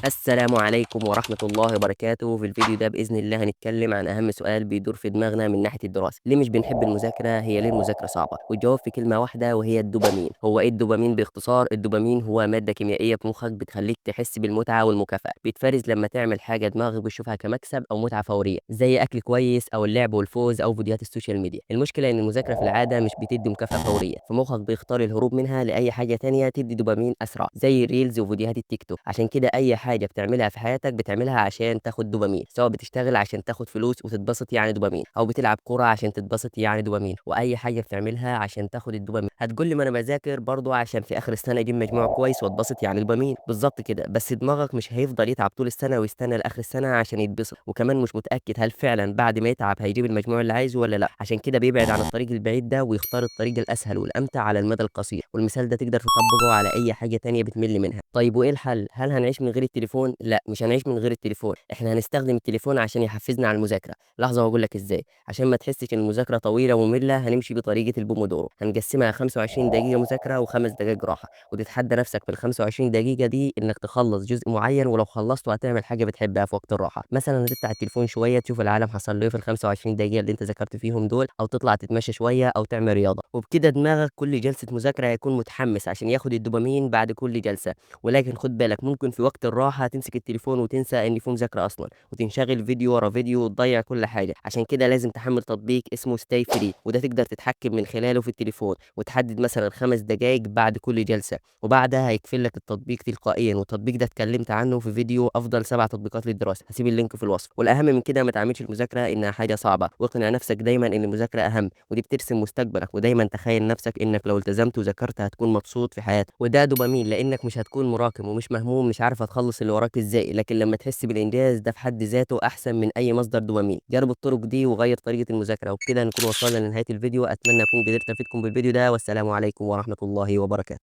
السلام عليكم ورحمة الله وبركاته. في الفيديو ده بإذن الله هنتكلم عن أهم سؤال بيدور في دماغنا من ناحية الدراسة: ليه مش بنحب المذاكرة؟ هي ليه المذاكرة صعبة؟ والجواب في كلمة واحدة وهي الدوبامين. هو إيه الدوبامين باختصار؟ الدوبامين هو مادة كيميائية في مخك بتخليك تحس بالمتعة والمكافأة، بيتفرز لما تعمل حاجة دماغك بتشوفها كمكسب أو متعة فورية، زي أكل كويس أو اللعب والفوز أو فيديوهات السوشيال ميديا. المشكلة إن المذاكرة في العادة مش بتدي مكافأة فورية، فمخك بيختار الهروب منها لأي حاجة تانية تدي دوبامين أسرع، زي الريلز وفيديوهات التيك توك. عشان كده أي حاجة بتعملها في حياتك بتعملها عشان تاخد دوبامين، سواء بتشتغل عشان تاخد فلوس وتتبسط يعني دوبامين، او بتلعب كوره عشان تتبسط يعني دوبامين. واي حاجه بتعملها عشان تاخد الدوبامين. هتقول لي ما انا بذاكر برضه عشان في اخر السنه اجيب مجموع كويس واتبسط يعني دوبامين. بالظبط كده، بس دماغك مش هيفضل يتعب طول السنه ويستنى لاخر السنه عشان يتبسط، وكمان مش متاكد هل فعلا بعد ما يتعب هيجيب المجموع اللي عايزه ولا لا. عشان كده بيبعد عن الطريق البعيد ده ويختار الطريق الاسهل والامتع على المدى القصير. والمثال ده تقدر تطبقه على اي حاجه تانية بتمل منها. طيب وايه الحل؟ هل هنعيش من غير التليفون؟ لا، مش هنعيش من غير التليفون، احنا هنستخدم التليفون عشان يحفزنا على المذاكره. لحظه واقول لك ازاي. عشان ما تحسش ان المذاكره طويله وممله، هنمشي بطريقه البومودورو، هنقسمها 25 دقيقه مذاكره وخمس دقائق راحه، وتتحدى نفسك في ال 25 دقيقه دي انك تخلص جزء معين، ولو خلصته هتعمل حاجه بتحبها في وقت الراحه. مثلا هتفتح التليفون شويه تشوف العالم حصل له إيه في ال 25 دقيقه اللي انت ذاكرت فيهم دول، او تطلع تتمشى شويه او تعمل رياضه. وبكده دماغك كل جلسه مذاكره هيكون متحمس عشان ياخد الدوبامين بعد كل جلسه. ولكن خد بالك، ممكن في وقت الراحه تمسك التليفون وتنسى ان في مذاكره اصلا، وتنشغل فيديو ورا فيديو وتضيع كل حاجه. عشان كده لازم تحمل تطبيق اسمه ستاي فري، وده تقدر تتحكم من خلاله في التليفون، وتحدد مثلا 5 دقائق بعد كل جلسه، وبعدها هيقفل لك التطبيق تلقائيا. والتطبيق ده اتكلمت عنه في فيديو افضل 7 تطبيقات للدراسه، هسيب اللينك في الوصف. والاهم من كده، ما تعملش المذاكره انها حاجه صعبه، واقنع نفسك دايما ان المذاكره اهم، ودي بترسم مستقبلك. ودايما تخيل نفسك انك لو التزمت وذاكرت هتكون مبسوط في حياتك، وده دوبامين، لانك مش هتكون مراكم ومش مهموم مش عارف هتخلص اللي وراك ازاي. لكن لما تحس بالانجاز ده في حد ذاته احسن من اي مصدر دوبامين. جرب الطرق دي وغير طريقه المذاكره. وبكده نكون وصلنا لنهايه الفيديو. اتمنى اكون قدرت افيدكم بالفيديو ده، والسلام عليكم ورحمه الله وبركاته.